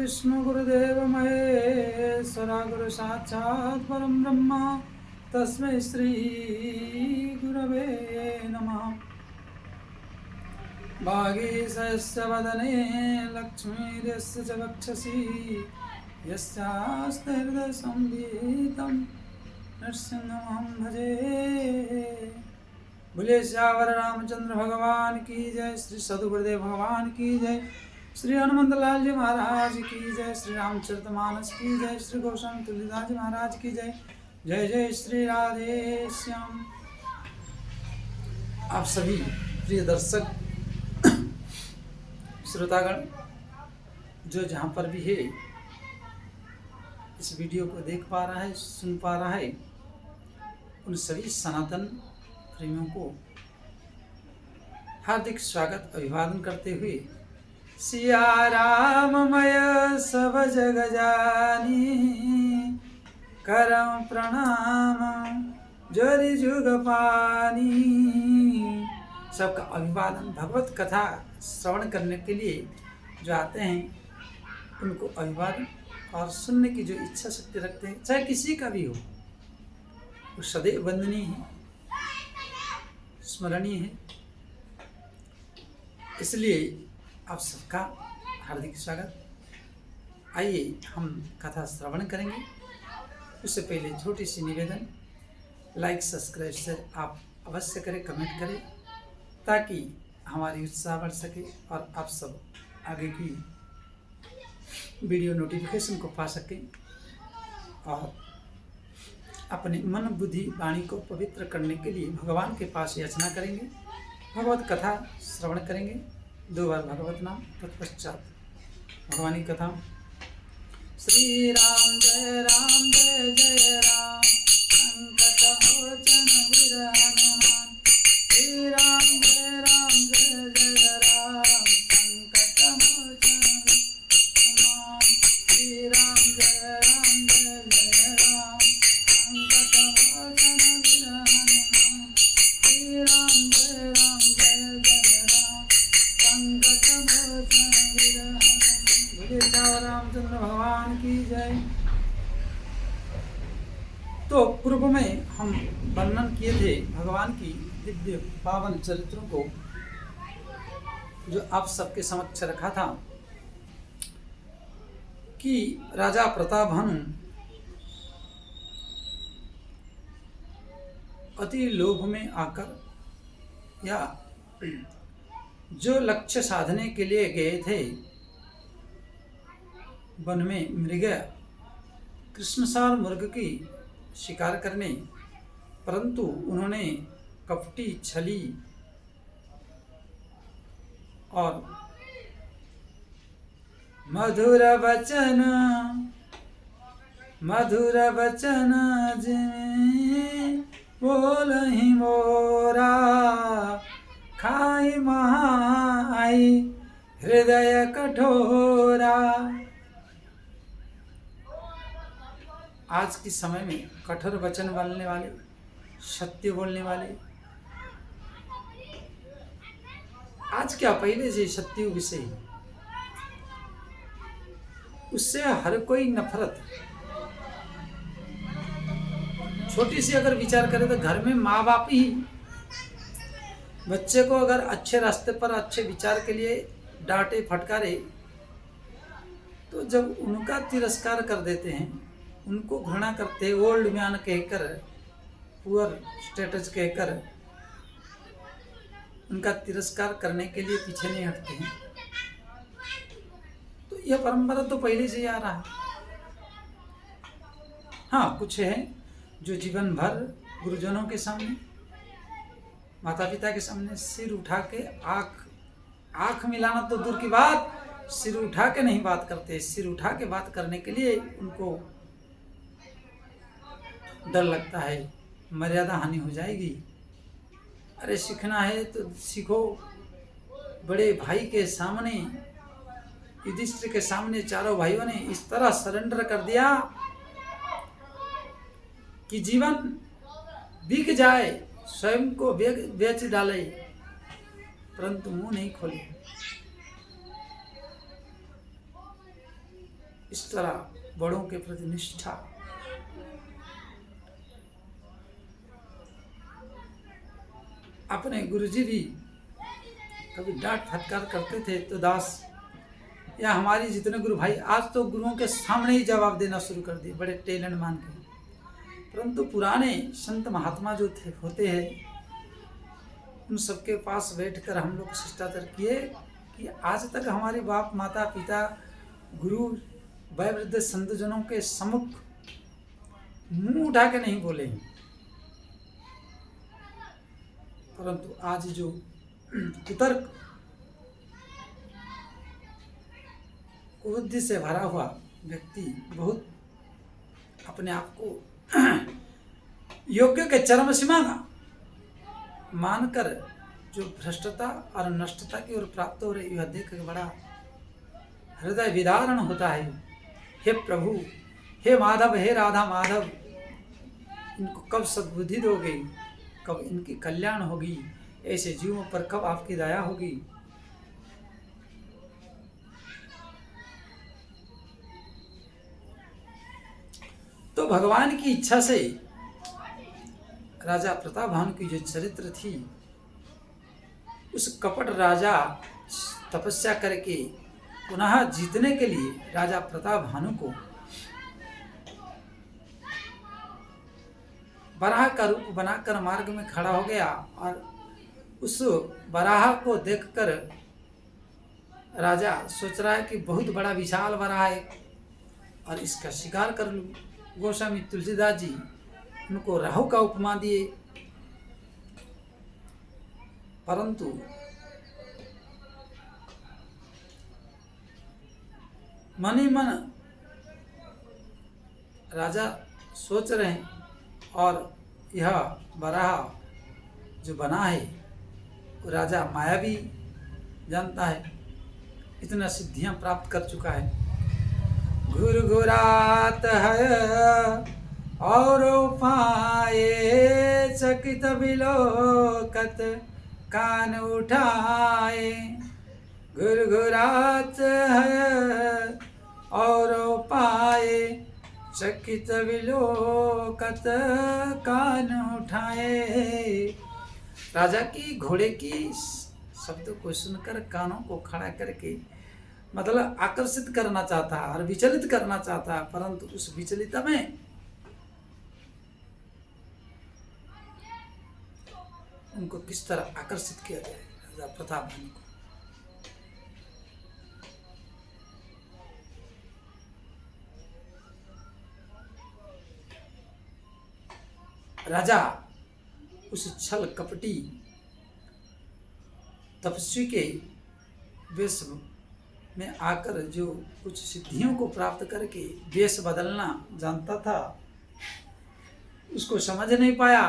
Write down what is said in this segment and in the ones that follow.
विष्णु गुरुदेव महेश्वरा गुरु साक्षात् परम ब्रह्म तस्मै श्री गुरवे नमः। भागीशस्य वदने लक्ष्मीर्यस्य च वक्षसि यस्यास्ते हृदय संवितं नृसिंहमहं भजे। बोले श्यावर रामचंद्र भगवान की जय, श्री सदु गुरुदेव भगवान की जय, श्री हनुमंत लाल जी महाराज की जय, श्री रामचरितमानस की जय, श्री गोस्वामी तुलसीदास जी महाराज की जय। जय जय श्री राधे श्याम। आप सभी प्रिय दर्शक श्रोतागण जो जहाँ पर भी है इस वीडियो को देख पा रहा है, सुन पा रहा है, उन सभी सनातन प्रेमियों को हार्दिक स्वागत अभिवादन करते हुए सिया राममय सब जग जानी करम प्रणाम जोरी जुग पानी। सबका अभिवादन। भगवत कथा श्रवण करने के लिए जो आते हैं उनको अभिवादन, और सुनने की जो इच्छा शक्ति रखते हैं चाहे किसी का भी हो वो सदैव वंदनीय है, स्मरणीय है। इसलिए आप सबका हार्दिक स्वागत। आइए हम कथा श्रवण करेंगे। उससे पहले छोटी सी निवेदन, लाइक सब्सक्राइब शेयर आप अवश्य करें, कमेंट करें ताकि हमारी उत्साह बढ़ सके और आप सब आगे की वीडियो नोटिफिकेशन को पा सकें और अपने मन बुद्धि वाणी को पवित्र करने के लिए भगवान के पास याचना करेंगे। भगवत कथा श्रवण करेंगे, 2 बार भगवत नाम, तत्पश्चात भगवान की कथा। श्री राम जय जय राम, संकट मोचन वीर हनुमान। श्री राम जय जय राम, संकट मोचन वीर हनुमान। श्री राम जय जय राम, संकट मोचन वीर हनुमान। श्री राम जय जय राम, संकट मोचन वीर हनुमान। बोले रामचंद्र भगवान की जय। तो पूर्व में हम वर्णन किए थे भगवान की दिव्य पावन चरित्रों को, जो आप सबके समक्ष रखा था कि राजा प्रतापभानु अति लोभ में आकर या जो लक्ष्य साधने के लिए गए थे वन में मृग कृष्णसार मृग की शिकार करने, परंतु उन्होंने कपटी छली और मधुर वचन जिमें बोलहि मोरा, खाई महाई हृदय कठोरा। आज के समय में कठोर वचन बोलने वाले, सत्य बोलने वाले, आज क्या पहले से सत्युग से उससे हर कोई नफरत। छोटी सी अगर विचार करें तो घर में माँ बाप ही बच्चे को अगर अच्छे रास्ते पर अच्छे विचार के लिए डांटे फटकारे, तो जब उनका तिरस्कार कर देते हैं, उनको घृणा करते, ओल्ड मैन कहकर, पुअर स्टेटस कहकर उनका तिरस्कार करने के लिए पीछे नहीं हटते हैं, तो यह परंपरा तो पहले से ही आ रहा है। हाँ, कुछ है जो जीवन भर गुरुजनों के सामने, माता पिता के सामने सिर उठा के आँख मिलाना तो दूर की बात, सिर उठा के नहीं बात करते। सिर उठा के बात करने के लिए उनको डर लगता है, मर्यादा हानि हो जाएगी। अरे सीखना है तो सीखो। बड़े भाई के सामने, युधिष्ठिर के सामने चारों भाइयों ने इस तरह सरेंडर कर दिया कि जीवन बिक जाए, स्वयं को बेच डाले, परंतु मुंह नहीं खोले। इस तरह बड़ों के प्रति निष्ठा। अपने गुरुजी भी कभी डांट फटकार करते थे तो दास या हमारी जितने गुरु भाई आज तो गुरुओं के सामने ही जवाब देना शुरू कर दिए, बड़े टैलेंट मान के। परंतु पुराने संत महात्मा जो थे होते हैं, उन सबके पास बैठकर हम लोग शिष्टाचार किए कि आज तक हमारे बाप माता पिता गुरु वयोवृद्ध संतजनों के सम्मुख मुंह उठा के नहीं बोले। परंतु आज जो कुतर्क कुबुद्धि से भरा हुआ व्यक्ति बहुत अपने आप को योग्य के चरम सीमा मानकर जो भ्रष्टता और नष्टता की ओर प्राप्त हो रही, यह देख के बड़ा हृदय विदारण होता है। हे प्रभु, हे माधव, हे राधा माधव, इनको कब सद्बुद्धि दोगे, कब इनकी कल्याण होगी, ऐसे जीवों पर कब आपकी दया होगी। तो भगवान की इच्छा से राजा प्रतापभानु की जो चरित्र थी, उस कपट राजा तपस्या करके पुनः जीतने के लिए राजा प्रतापभानु को बराह का रूप बनाकर मार्ग में खड़ा हो गया और उस बराह को देखकर राजा सोच रहा है कि बहुत बड़ा विशाल बराह है और इसका शिकार कर लूं। गोस्वामी तुलसीदास जी उनको राहु का उपमा दिए, परंतु मन ही मन राजा सोच रहे हैं और यह बराह जो बना है वो राजा मायावी जानता है, इतना सिद्धियां प्राप्त कर चुका है। घुर घुरात है और पाए, चकित बिलोकत कान उठाए। घुर घुरात है और पाए, चकित विलोकत कान उठाए। राजा की घोड़े की शब्द को सुनकर कानों को खड़ा करके मतलब आकर्षित करना चाहता है और विचलित करना चाहता है, परंतु उस विचलित में उनको किस तरह आकर्षित किया जाए राजा प्रतापभानु को। राजा उस छल कपटी तपस्वी के वेश में आकर जो कुछ सिद्धियों को प्राप्त करके वेश बदलना जानता था, उसको समझ नहीं पाया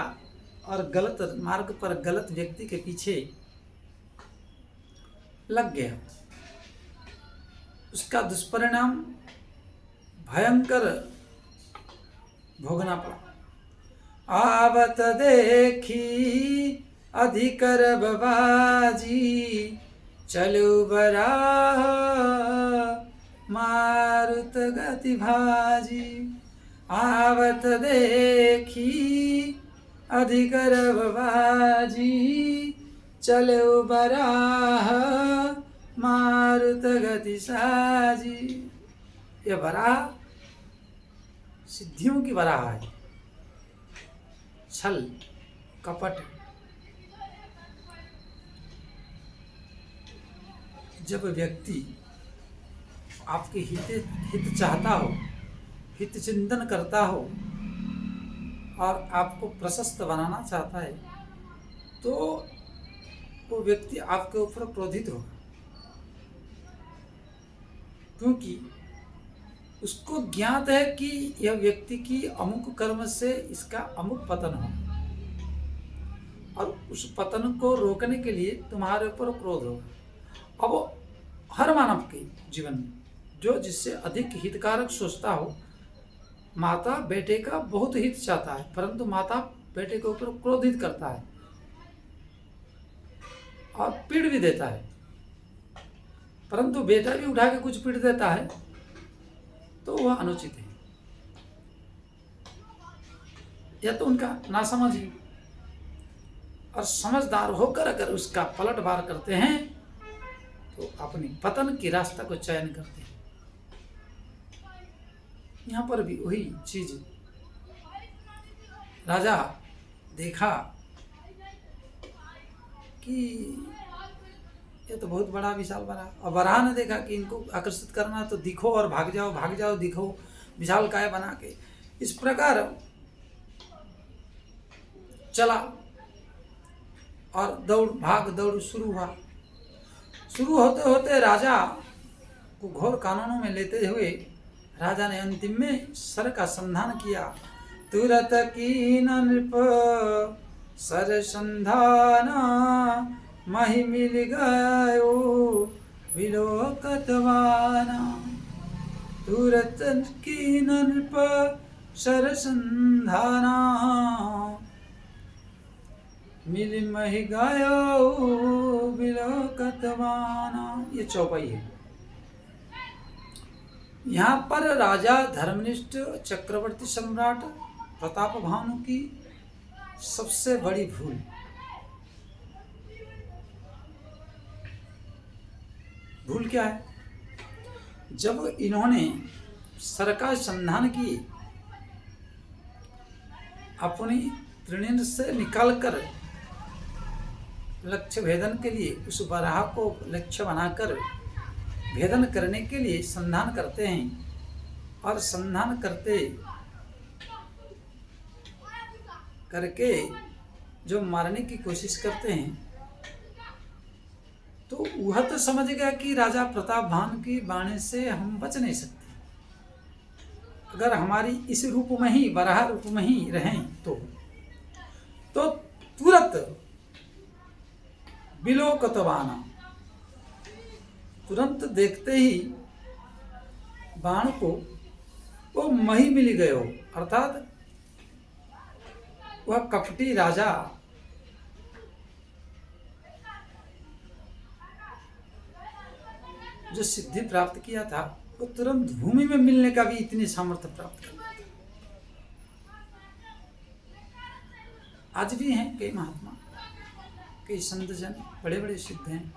और गलत मार्ग पर गलत व्यक्ति के पीछे लग गया। उसका दुष्परिणाम भयंकर भोगना पड़ा। आवत देखी अधिकर बाबाजी, चलो बराह मारुत गति भाजी। आवत देखी अधिकर बाबाजी, चलो बराह मारुत गति साजी। यह बराह सिद्धियों की बराह है। छल कपट, जब व्यक्ति आपके हित चाहता हो, हित चिंतन करता हो और आपको प्रशस्त बनाना चाहता है, तो वो व्यक्ति आपके ऊपर क्रोधित होगा, क्योंकि उसको ज्ञात है कि यह व्यक्ति की अमुक कर्म से इसका अमुक पतन हो और उस पतन को रोकने के लिए तुम्हारे ऊपर क्रोध होगा। अब हर मानव के जीवन में जो जिससे अधिक हितकारक सोचता हो, माता बेटे का बहुत हित चाहता है, परंतु माता बेटे के ऊपर क्रोधित करता है और पीड़ भी देता है, परंतु बेटा भी उठा के कुछ पीड़ देता है, तो वह अनुचित है, या तो उनका नासमझ है। और समझदार होकर अगर उसका पलटवार करते हैं तो अपनी पतन की रास्ता को चयन करते हैं। यहाँ पर भी वही चीज राजा देखा कि ये तो बहुत बड़ा विशाल बड़ा, और वराह ने देखा कि इनको आकर्षित करना तो दिखो और भाग जाओ दिखो, विशाल काय बना के इस प्रकार चला और दौड़ शुरू हुआ। शुरू होते होते राजा को घोर कानूनों में लेते हुए राजा ने अंतिम में सर का संधान किया। तुरत कीन नृप सर संधाना, मही मिल गयो विलोकतवाना। तुरत कीन नृप सर संधाना, मिल मही गयो विलोकतवाना। ये चौपाई है। यहाँ पर राजा धर्मनिष्ठ चक्रवर्ती सम्राट प्रताप भानु की सबसे बड़ी भूल क्या है? जब इन्होंने सर का संधान की अपनी त्रिनेत्र से निकालकर लक्ष्य भेदन के लिए उस बराह को लक्ष्य बनाकर भेदन करने के लिए संधान करते हैं, और संधान करके जो मारने की कोशिश करते हैं, तो वह तो समझ गया कि राजा प्रताप भानु की बाणी से हम बच नहीं सकते। अगर हमारी इस रूप में ही, बराह रूप में ही रहें तो तुरंत विलोकतवाना, तुरंत देखते ही बाण को वो मही मिल गयो, अर्थात वह कपटी राजा जो सिद्धि प्राप्त किया था, वो तुरंत भूमि में मिलने का भी इतनी सामर्थ्य प्राप्त कर लिया था। आज भी हैं कई महात्मा, कई संत जन, बड़े बड़े सिद्ध हैं।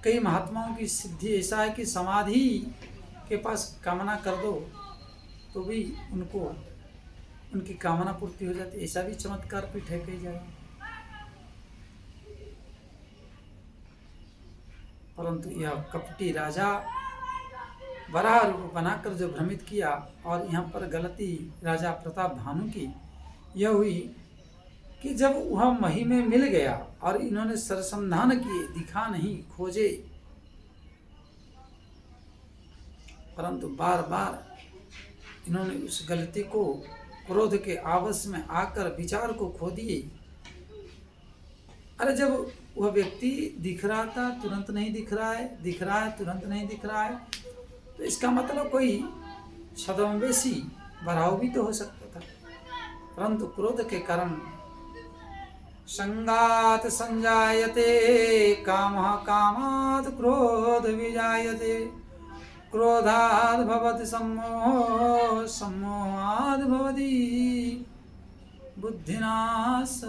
कई महात्माओं की सिद्धि ऐसा है कि समाधि के पास कामना कर दो तो भी उनको उनकी कामना पूर्ति हो जाती है। ऐसा भी चमत्कार पीठ है कई जगह। परंतु यह कपटी राजा बराह रूप बनाकर जो भ्रमित किया, और यहाँ पर गलती राजा प्रताप भानु की यह हुई कि जब वह मही में मिल गया और इन्होंने सरसंधान किए, दिखा नहीं, खोजे, परंतु बार बार इन्होंने उस गलती को क्रोध के आवेश में आकर विचार को खो दिए। अरे जब वह व्यक्ति दिख रहा था तुरंत नहीं दिख रहा है, दिख रहा है तुरंत नहीं दिख रहा है, तो इसका मतलब कोई छद्मवेशी बराव भी तो हो सकता था। परंतु क्रोध के कारण संगात संजायते कामः, कामात् क्रोध विजायते, क्रोधाद् भवति सम्मोहः, सम्मोहाद् भवति बुद्धिनाश।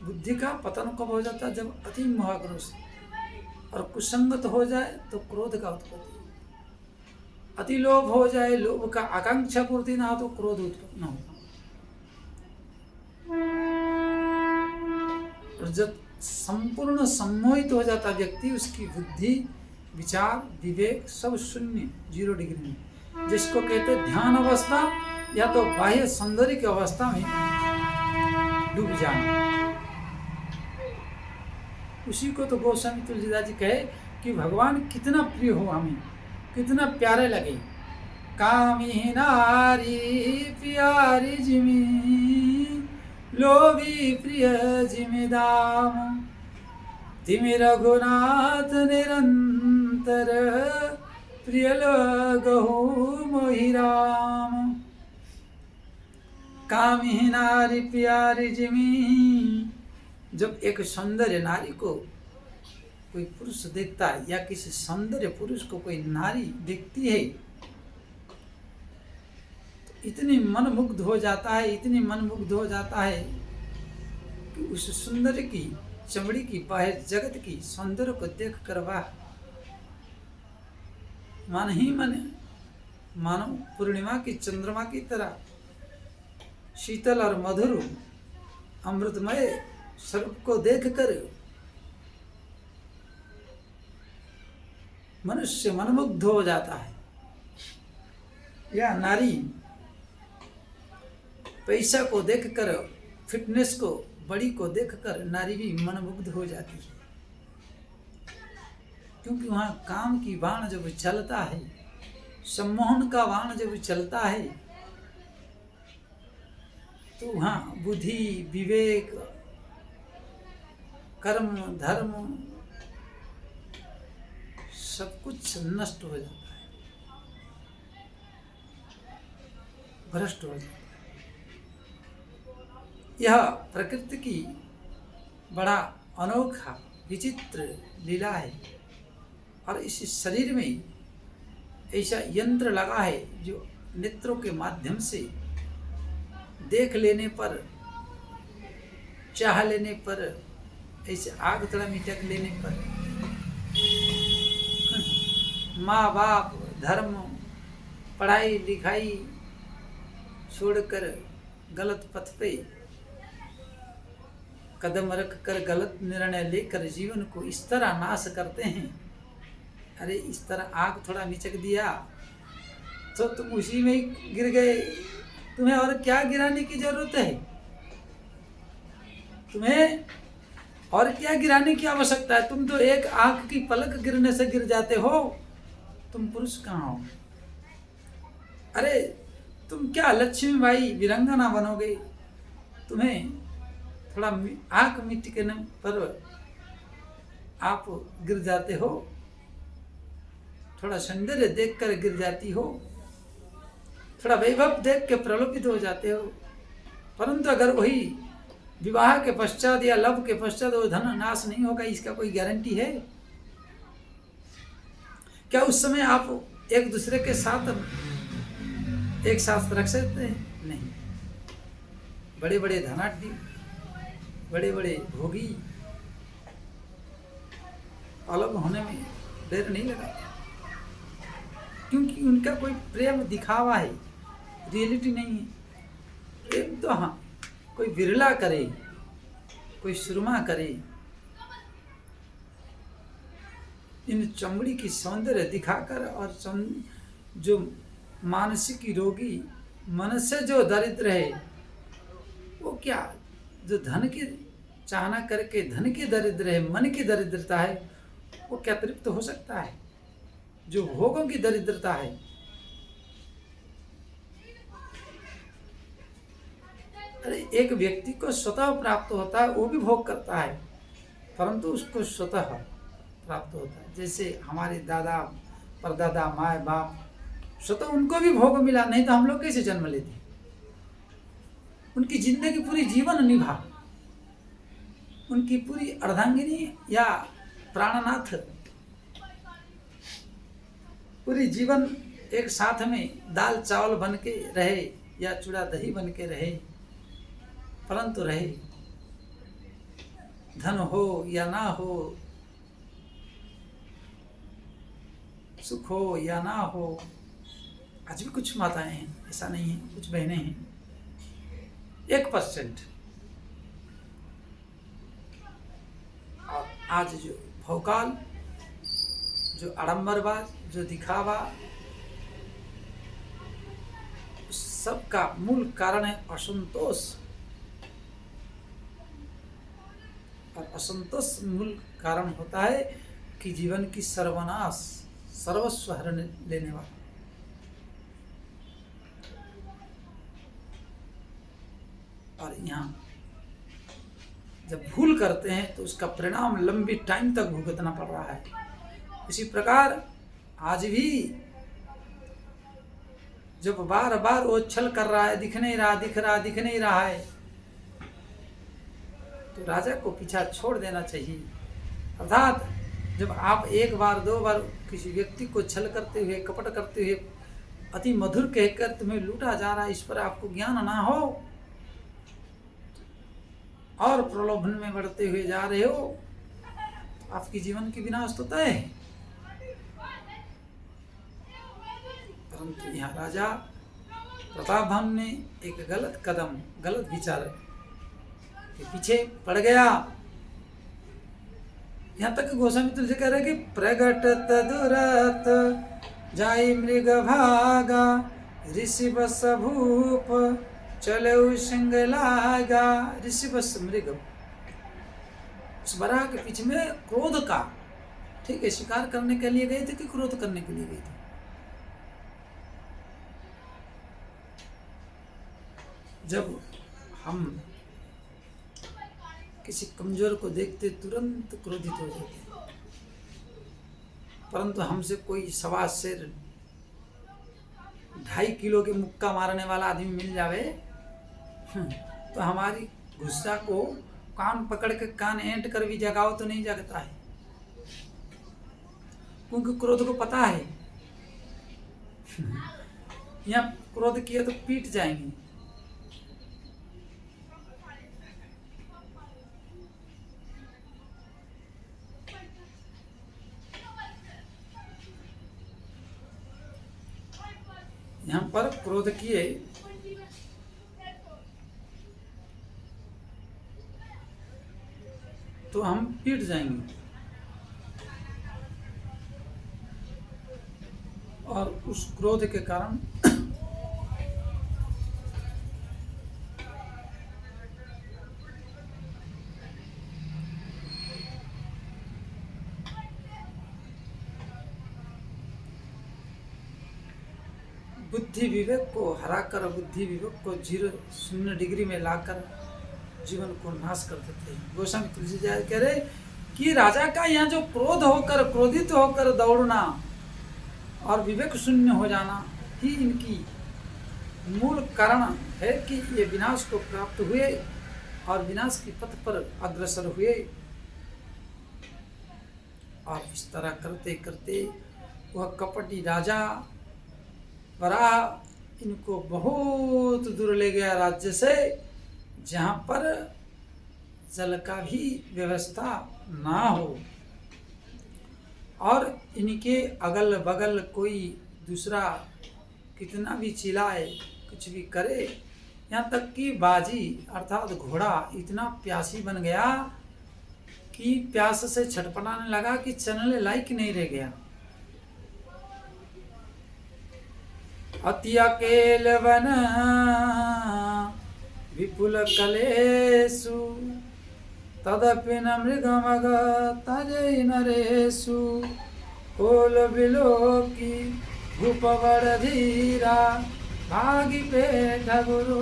बुद्धि का पतन कब हो जाता है? जब अति मोहाग्रस्त और कुसंगत हो जाए तो क्रोध का उत्पत्ति। अति लोभ हो जाए, लोभ का आकांक्षा पूर्ति ना हो तो क्रोध उत्पन्न होता। और जब संपूर्ण सम्मोहित हो जाता व्यक्ति, उसकी बुद्धि, विचार, विवेक सब शून्य, 0 डिग्री में, जिसको कहते ध्यान अवस्था या तो बाह्य सौंदर्य की अवस्था में डूब जाना। उसी को तो गोस्वामी तुलसीदास जी कहे कि भगवान कितना प्रिय हो, हमें कितना प्यारे लगे। कामी नारी प्यारी जिमी, लोभी प्रिय जिमी दाम, तिमि रघुनाथ निरंतर, प्रिय लगहु मोहि राम। कामी नारी प्यारी जिमी, जब एक सौंदर्य नारी को कोई पुरुष देखता है या किसी सौंदर्य पुरुष को कोई नारी देखती है तो इतनी मनमुग्ध हो जाता है, इतनी मनमुग्ध हो जाता है कि उस सुंदर की चमड़ी की बाहर जगत की सौंदर्य को देख कर वह मन ही मन मानो पूर्णिमा की चंद्रमा की तरह शीतल और मधुर अमृतमय स्वरूप को देखकर मनुष्य मनमुग्ध हो जाता है। या नारी पैसा को देखकर, फिटनेस को, बड़ी को देखकर नारी भी मनमुग्ध हो जाती है, क्योंकि वहाँ काम की बाण जब चलता है, सम्मोहन का बाण जब चलता है, तो वहाँ बुद्धि, विवेक, कर्म, धर्म सब कुछ नष्ट हो जाता है, भ्रष्ट हो जाता है। यह प्रकृति की बड़ा अनोखा विचित्र लीला है। और इस शरीर में ऐसा यंत्र लगा है जो नेत्रों के माध्यम से देख लेने पर, चाह लेने पर, ऐसे आग तड़ा मिटक लेने पर माँ बाप, धर्म, पढ़ाई लिखाई छोड़कर गलत पथ पे कदम रख कर गलत निर्णय लेकर जीवन को इस तरह नाश करते हैं। अरे इस तरह आग थोड़ा मिचक दिया तो तुम उसी में ही गिर गए, तुम्हें और क्या गिराने की जरूरत है? तुम्हें और क्या गिराने की आवश्यकता है? तुम तो एक आंख की पलक गिरने से गिर जाते हो, तुम पुरुष कहाँ हो? अरे तुम क्या लक्ष्मी बाई वीरंगना बनोगे? तुम्हें थोड़ा आंख मिटकने पर आप गिर जाते हो, थोड़ा सौंदर्य देखकर गिर जाती हो, थोड़ा वैभव देख के प्रलोभित हो जाते हो। परंतु अगर वही विवाह के पश्चात या लव के पश्चात वो धन नाश नहीं होगा, इसका कोई गारंटी है क्या? उस समय आप एक दूसरे के साथ एक साथ रख सकते हैं? नहीं। बड़े बड़े धनाढ्य, बड़े बड़े भोगी अलग होने में देर नहीं लगाते, क्योंकि उनका कोई प्रेम दिखावा है, रियलिटी नहीं है। प्रेम तो हाँ कोई बिरला करे, कोई सुरमा करे, इन चमड़ी की सौंदर्य दिखाकर और जो मानसिक रोगी, मन से जो दरिद्र है, वो क्या जो धन की चाहना करके धन की दरिद्र है, मन की दरिद्रता है, वो क्या तृप्त हो सकता है? जो भोगों की दरिद्रता है, अरे एक व्यक्ति को स्वतः प्राप्त होता है, वो भी भोग करता है, परंतु उसको स्वतः प्राप्त होता है। जैसे हमारे दादा परदादा, माए बाप, स्वतः उनको भी भोग मिला, नहीं तो हम लोग कैसे जन्म लेते? उनकी जिंदगी पूरी जीवन निभा, उनकी पूरी अर्धांगिनी या प्राणनाथ पूरी जीवन एक साथ में दाल चावल बन के रहे या चूड़ा दही बन के रहे, परंतु रहे, धन हो या ना हो, सुख हो या ना हो। आज भी कुछ माताएं हैं, ऐसा नहीं है, कुछ बहनें हैं, 1%। और आज जो भौकाल, जो आडंबरबाज, जो दिखावा, सबका मूल कारण है असंतोष। और असंतोष मूल कारण होता है कि जीवन की सर्वनाश, सर्वस्व हरण लेने वाला। और यहाँ जब भूल करते हैं तो उसका परिणाम लंबी टाइम तक भुगतना पड़ रहा है। इसी प्रकार आज भी जब बार बार वो छल कर रहा है, दिख नहीं रहा है, तो राजा को पीछा छोड़ देना चाहिए। अर्थात जब आप एक बार दो बार किसी व्यक्ति को छल करते हुए, कपट करते हुए, अति मधुर कहकर तुम्हें लूटा जा रहा है, इस पर आपको ज्ञान ना हो और प्रलोभन में बढ़ते हुए जा रहे हो, आपकी जीवन की विनाश तो तय है। परंतु यहाँ राजा प्रताप भानु ने एक गलत कदम, गलत विचार के पीछे पड़ गया। यहाँ तक गोस्वामी तुलसी कह रहे कि प्रगट तदुरत जाई मृग भागा, ऋषि बस भूप चले सिंह लागा। ऋषि बस मृग, उस बराह के पीछे में क्रोध का, ठीक है, शिकार करने के लिए गए थे कि क्रोध करने के लिए गए थे? जब हम किसी कमजोर को देखते तुरंत क्रोधित हो जाते, परंतु हमसे कोई 1.25 से 2.5 किलो के मुक्का मारने वाला आदमी मिल जावे तो हमारी गुस्सा को कान पकड़ के कान ऐंठ कर भी जगाओ तो नहीं जगता है, क्योंकि क्रोध को पता है यहाँ क्रोध किया तो पीट जाएंगे। यहाँ पर क्रोध किए तो हम पीट जाएंगे, और उस क्रोध के कारण बुद्धि विवेक को हराकर, बुद्धि विवेक को 0 डिग्री में लाकर जीवन को नाश कर देते हैं। गोस्वामी तुलसी जी कह रहे कि राजा का यहाँ जो क्रोध होकर, क्रोधित होकर दौड़ना और विवेक शून्य हो जाना ही इनकी मूल कारण है कि ये विनाश को प्राप्त हुए और विनाश की पथ पर अग्रसर हुए। और इस तरह करते करते वह कपटी राजा वराह इनको बहुत दूर ले गया राज्य से, जहाँ पर जल का भी व्यवस्था ना हो और इनके अगल बगल कोई दूसरा कितना भी चिल्लाए, कुछ भी करे, यहाँ तक कि बाजी अर्थात घोड़ा इतना प्यासी बन गया कि प्यास से छटपटाने लगा कि चलने लायक नहीं रह गया। अति अकेल वन विपुल कलेषु, तदपि न मृगमग तजै नरेषु। कोल बिलोकी भूप बड़ धीरा, भागी पेट गुरु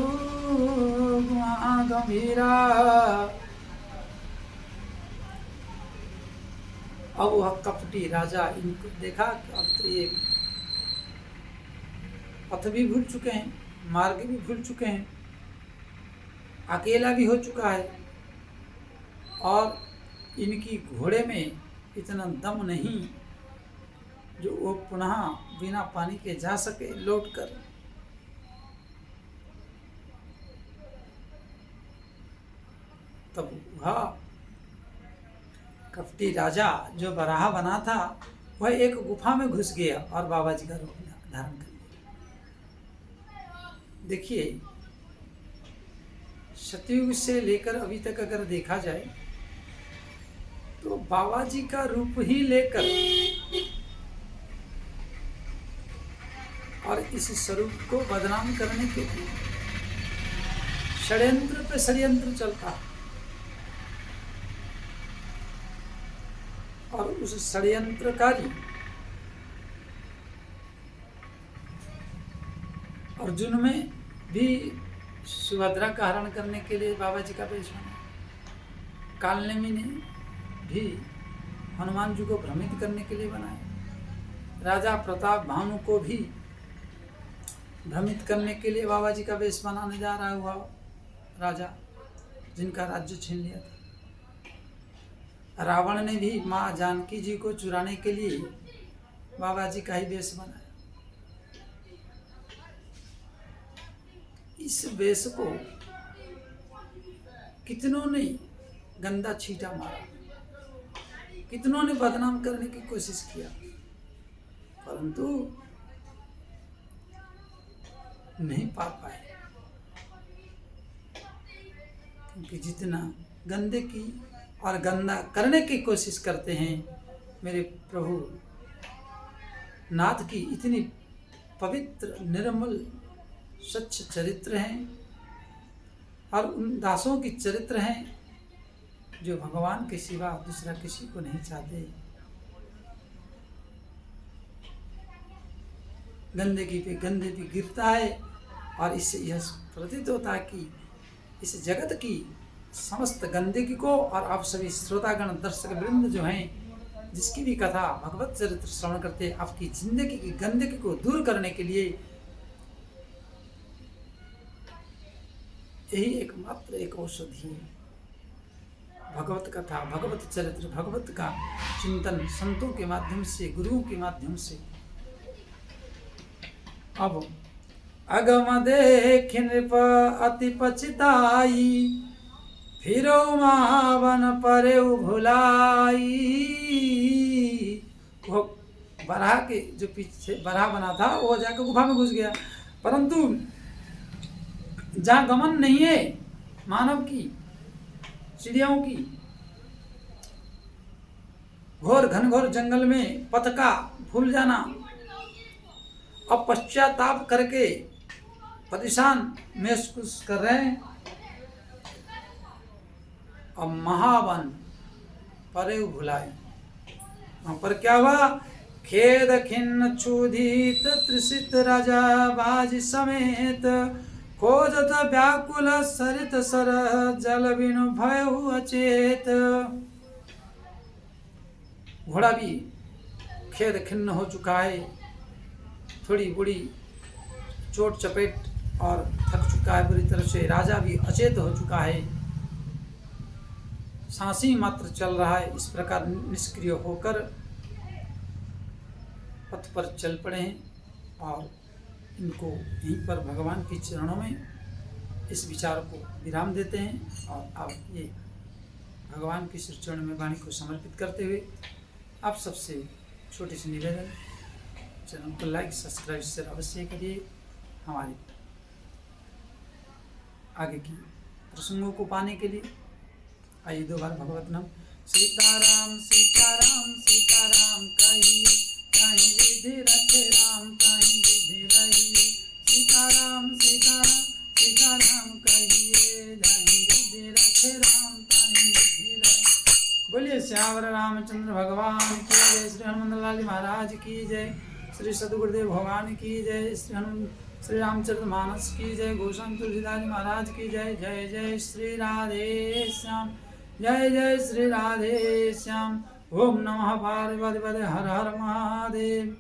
गंभीरा। अब वह कपटी राजा इनको देखा कि अब तो ये पथ भी भूल चुके हैं, मार्ग भी भूल चुके हैं, अकेला भी हो चुका है और इनकी घोड़े में इतना दम नहीं जो वो पुनः बिना पानी के जा सके लौटकर। तब वह कपटी राजा जो बराह बना था वह एक गुफा में घुस गया और बाबा जी का रूप धारण कर लिया। देखिए, सतयुग से लेकर अभी तक अगर देखा जाए तो बाबा जी का रूप ही लेकर और इस स्वरूप को बदनाम करने के लिए षड्यंत्र पे षड्यंत्र चलता है और उस षड्यंत्रकारी अर्जुन में भी सुभद्रा का हरण करने के लिए बाबा जी का वेश बना, कालनेमी ने भी हनुमान जी को भ्रमित करने के लिए बनाया, राजा प्रताप भानु को भी भ्रमित करने के लिए बाबा जी का वेश बनाने जा रहा हुआ राजा जिनका राज्य छीन लिया था। रावण ने भी माँ जानकी जी को चुराने के लिए बाबा जी का ही वेश बनाया। इस वेश को कितनों ने गंदा छींटा मारा, कितनों ने बदनाम करने की कोशिश किया, परंतु नहीं पा पाए, क्योंकि जितना गंदे की और गंदा करने की कोशिश करते हैं, मेरे प्रभु नाथ की इतनी पवित्र निर्मल स्वच्छ चरित्र हैं, और उन दासों की चरित्र हैं जो भगवान के सिवा दूसरा किसी को नहीं चाहते। गंदगी पे गंदे भी गिरता है, और इससे यह प्रतीत होता है कि इस जगत की समस्त गंदगी को, और आप सभी श्रोतागण दर्शक वृंद जो हैं, जिसकी भी कथा भगवत चरित्र श्रवण करते, आपकी जिंदगी की गंदगी को दूर करने के लिए यही एकमात्र एक औषधि है। भगवत कथा, भगवत चरित्र, भगवत का चिंतन संतों के माध्यम से, गुरुओं के माध्यम से। अब अगम देख नृप अति पछताई, फिरो महावन परे भुलाई। वो बराह के जो पीछे बराह बना था, वो जाकर गुफा में घुस गया, परंतु जहाँ गमन नहीं है मानव की, चिड़ियाओं की, घोर घनघोर जंगल में पथ का भूल जाना, अब पश्चाताप करके परेशान महसूस कर रहे हैं। अब महावन परे भुलाए, वहां पर क्या हुआ? खेद खिन्न क्षुधित त्रिषित राजा बाज समेत, खोजत व्याकुल सरित सर जल बिनु भय अचेत। घोड़ा भी खेद खिन्न हो चुका है, थोड़ी बुरी चोट चपेट और थक चुका है बुरी तरह से। राजा भी अचेत हो चुका है, सांस ही मात्र चल रहा है। इस प्रकार निष्क्रिय होकर पथ पर चल पड़े हैं, और इनको यहीं पर भगवान के चरणों में इस विचार को विराम देते हैं। और अब ये भगवान के श्री चरण में वाणी को समर्पित करते हुए आप सबसे छोटी सी निवेदन, चैनल को लाइक सब्सक्राइब शेयर अवश्य करिए। हमारे आगे की प्रसंगों को पाने के लिए आइए 2 बार भगवत नाम सीताराम सीताराम सीताराम कहिए, कहीं विधि रखे राम कहीं विधि रहिए। सीताराम सीताराम सीताराम कहिए, कहीं विधि रखे राम कहीं विधि रहिए। बोलिए श्यावर रामचंद्र भगवान की जय, श्री हनुमान लाल महाराज की जय, श्री सदगुरुदेव भगवान की जय, श्री रामचरित मानस की जय, गोस्वामी तुलसीदास महाराज की जय। जय जय श्री राधे श्याम, जय जय श्री राधे श्याम। ओम नमः पार्वती पते हर हर महादेव।